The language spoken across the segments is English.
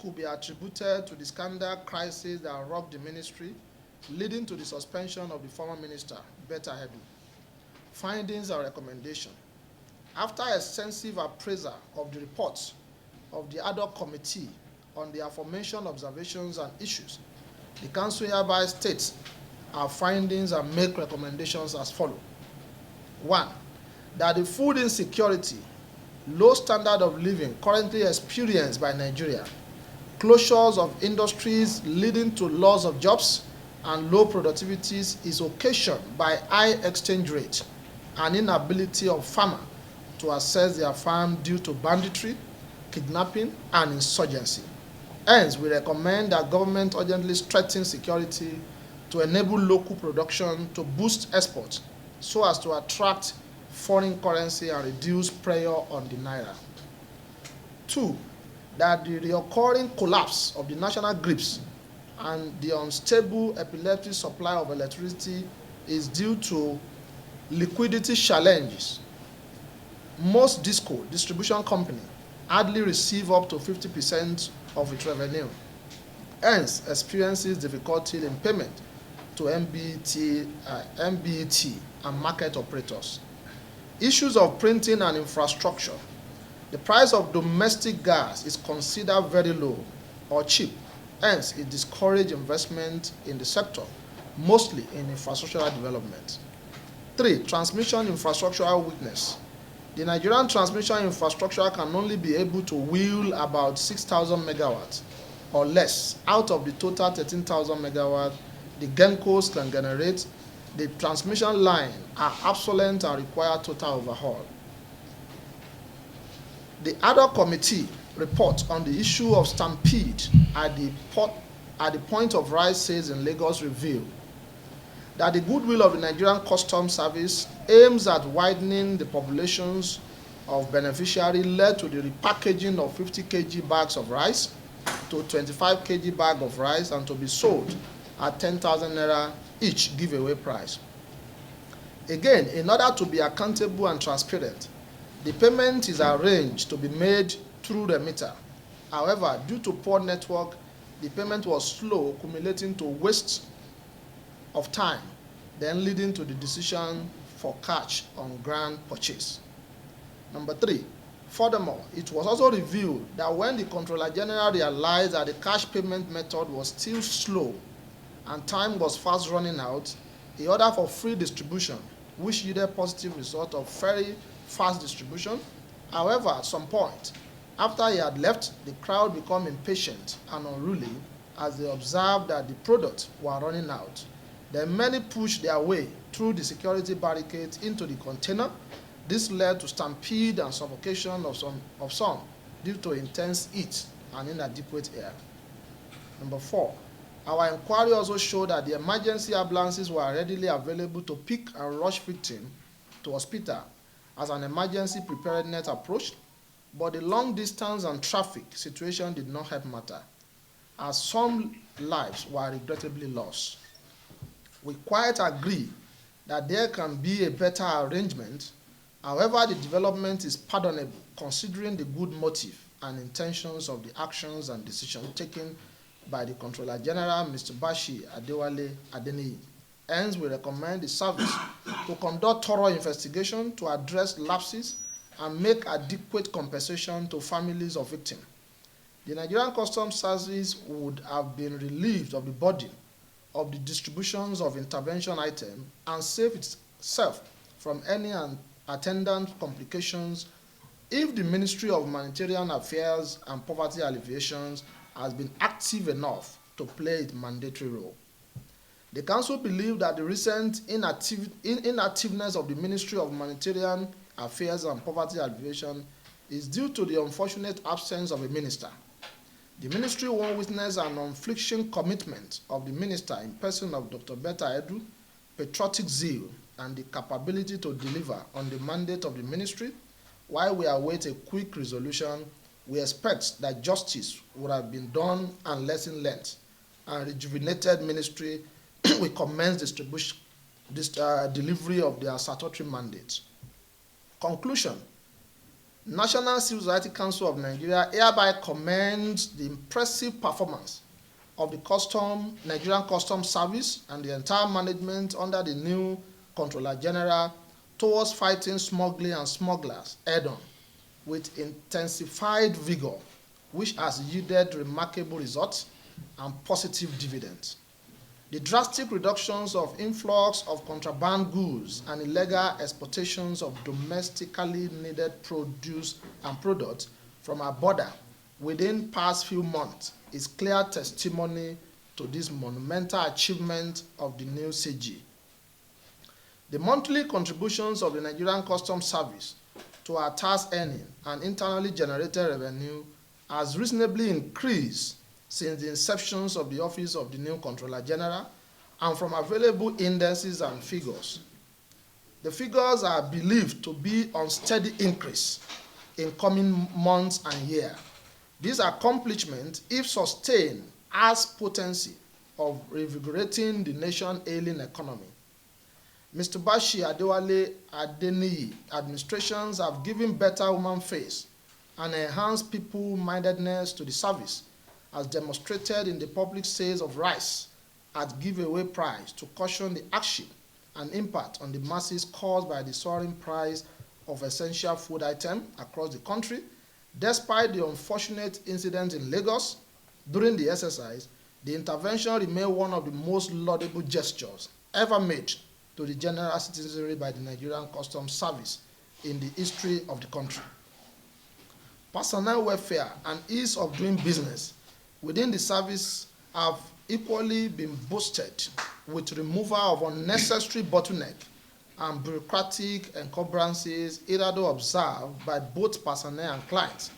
could be attributed to the scandal crisis that rocked the ministry, leading to the suspension of the former minister, Betta Edu. Findings and recommendation. After extensive appraisal of the reports of the ad hoc committee on the aforementioned observations and issues, the Council hereby states our findings and make recommendations as follows. 1. That the food insecurity, low standard of living currently experienced by Nigeria, closures of industries leading to loss of jobs and low productivities is occasioned by high exchange rate and inability of farmers to access their farm due to banditry, kidnapping, and insurgency. Hence, we recommend that government urgently strengthen security to enable local production to boost exports so as to attract foreign currency and reduce pressure on the naira. 2. That the recurring collapse of the national grids and the unstable epileptic supply of electricity is due to liquidity challenges. Most DISCO distribution companies hardly receive up to 50% of its revenue, hence experiences difficulty in payment to MBET and market operators. Issues of printing and infrastructure. The price of domestic gas is considered very low or cheap, hence it discourages investment in the sector, mostly in infrastructural development. 3. Transmission infrastructural weakness. The Nigerian transmission infrastructure can only be able to wheel about 6,000 megawatts or less out of the total 13,000 megawatts the GENCOs can generate. The transmission line are obsolete and require total overhaul. The ad hoc committee report on the issue of stampede at the point of rice sales in Lagos revealed that the goodwill of the Nigerian Customs Service aims at widening the populations of beneficiaries led to the repackaging of 50 kg bags of rice to 25 kg bag of rice and to be sold at 10,000 naira each giveaway price. Again, in order to be accountable and transparent, the payment is arranged to be made through the meter. However, due to poor network, the payment was slow, accumulating to waste of time, then leading to the decision for cash on ground purchase. Number 3, furthermore, it was also revealed that when the Comptroller General realized that the cash payment method was still slow and time was fast running out, he ordered for free distribution, which yielded positive result of very fast distribution. However, at some point, after he had left, the crowd became impatient and unruly as they observed that the products were running out. Then many pushed their way through the security barricades into the container. This led to stampede and suffocation of some due to intense heat and inadequate air. Number 4, our inquiry also showed that the emergency ambulances were readily available to pick and rush victims to hospital as an emergency preparedness approach, but the long distance and traffic situation did not help matter, as some lives were regrettably lost. We quite agree that there can be a better arrangement. However, the development is pardonable considering the good motive and intentions of the actions and decisions taken by the Comptroller General, Mr. Bashi Adewale Adeniyi. Hence, we recommend the service to conduct thorough investigation to address lapses and make adequate compensation to families of victims. The Nigerian Customs Service would have been relieved of the burden of the distributions of intervention items and save itself from any attendant complications if the Ministry of Humanitarian Affairs and Poverty Alleviation has been active enough to play its mandatory role. The Council believes that the recent inactiveness of the Ministry of Humanitarian Affairs and Poverty Alleviation is due to the unfortunate absence of a minister. The ministry won't witness an unflinching commitment of the minister in person of Dr. Betta Edu, patriotic zeal, and the capability to deliver on the mandate of the ministry. While we await a quick resolution, we expect that justice would have been done and lesson learned, and rejuvenated ministry will commence delivery of their statutory mandates. Conclusion. National Civil Society Council of Nigeria hereby commends the impressive performance of the Nigerian Customs Service and the entire management under the new Controller General towards fighting smuggling and smugglers head-on with intensified vigor, which has yielded remarkable results and positive dividends. The drastic reductions of influx of contraband goods and illegal exportations of domestically needed produce and products from our border within past few months is clear testimony to this monumental achievement of the new CG. The monthly contributions of the Nigerian Customs Service to our tax earning and internally generated revenue has reasonably increased since the inception of the office of the new Controller General and from available indices and figures. The figures are believed to be on steady increase in coming months and years. This accomplishment, if sustained, has potency of revigorating the nation's ailing economy. Mr. Bashi Adewale Adeniyi administrations have given better human face and enhanced people-mindedness to the service, as demonstrated in the public sales of rice at giveaway price to caution the hardship and impact on the masses caused by the soaring price of essential food items across the country. Despite the unfortunate incident in Lagos during the exercise, the intervention remained one of the most laudable gestures ever made to the general citizenry by the Nigerian Customs Service in the history of the country. Personnel welfare and ease of doing business within the service have equally been boosted with removal of unnecessary bottleneck and bureaucratic encumbrances hitherto observed by both personnel and clients.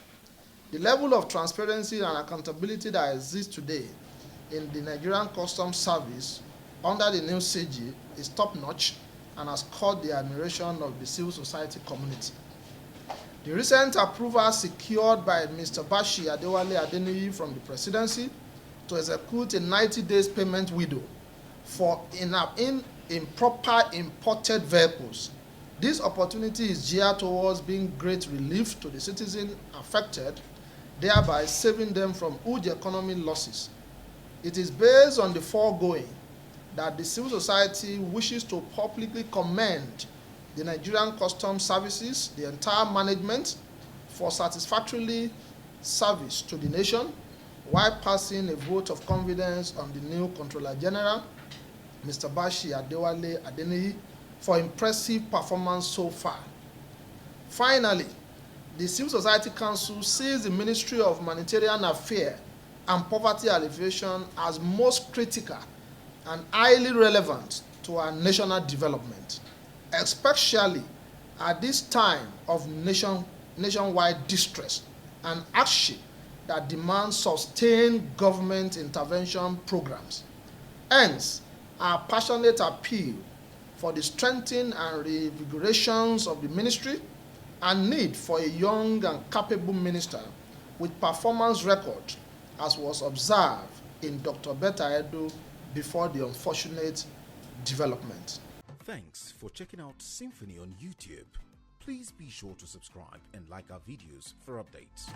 The level of transparency and accountability that exists today in the Nigerian Customs Service under the new CG is top-notch and has caught the admiration of the civil society community. The recent approval secured by Mr. Bashi Adewale Adeniyi from the presidency to execute a 90-day payment window for improper imported vehicles. This opportunity is geared towards being great relief to the citizens affected, thereby saving them from huge economic losses. It is based on the foregoing that the civil society wishes to publicly commend the Nigerian Customs Services, the entire management, for satisfactorily service to the nation, while passing a vote of confidence on the new Controller General, Mr. Bashi Adewale Adeniyi, for impressive performance so far. Finally, the Civil Society Council sees the Ministry of Humanitarian Affairs and Poverty Alleviation as most critical and highly relevant to our national development, especially at this time of nationwide distress and hardship that demands sustained government intervention programs. Hence, our passionate appeal for the strengthening and revigorations of the ministry and need for a young and capable minister with performance record, as was observed in Dr. Betta Edo before the unfortunate development. Thanks for checking out Symphony on YouTube. Please be sure to subscribe and like our videos for updates.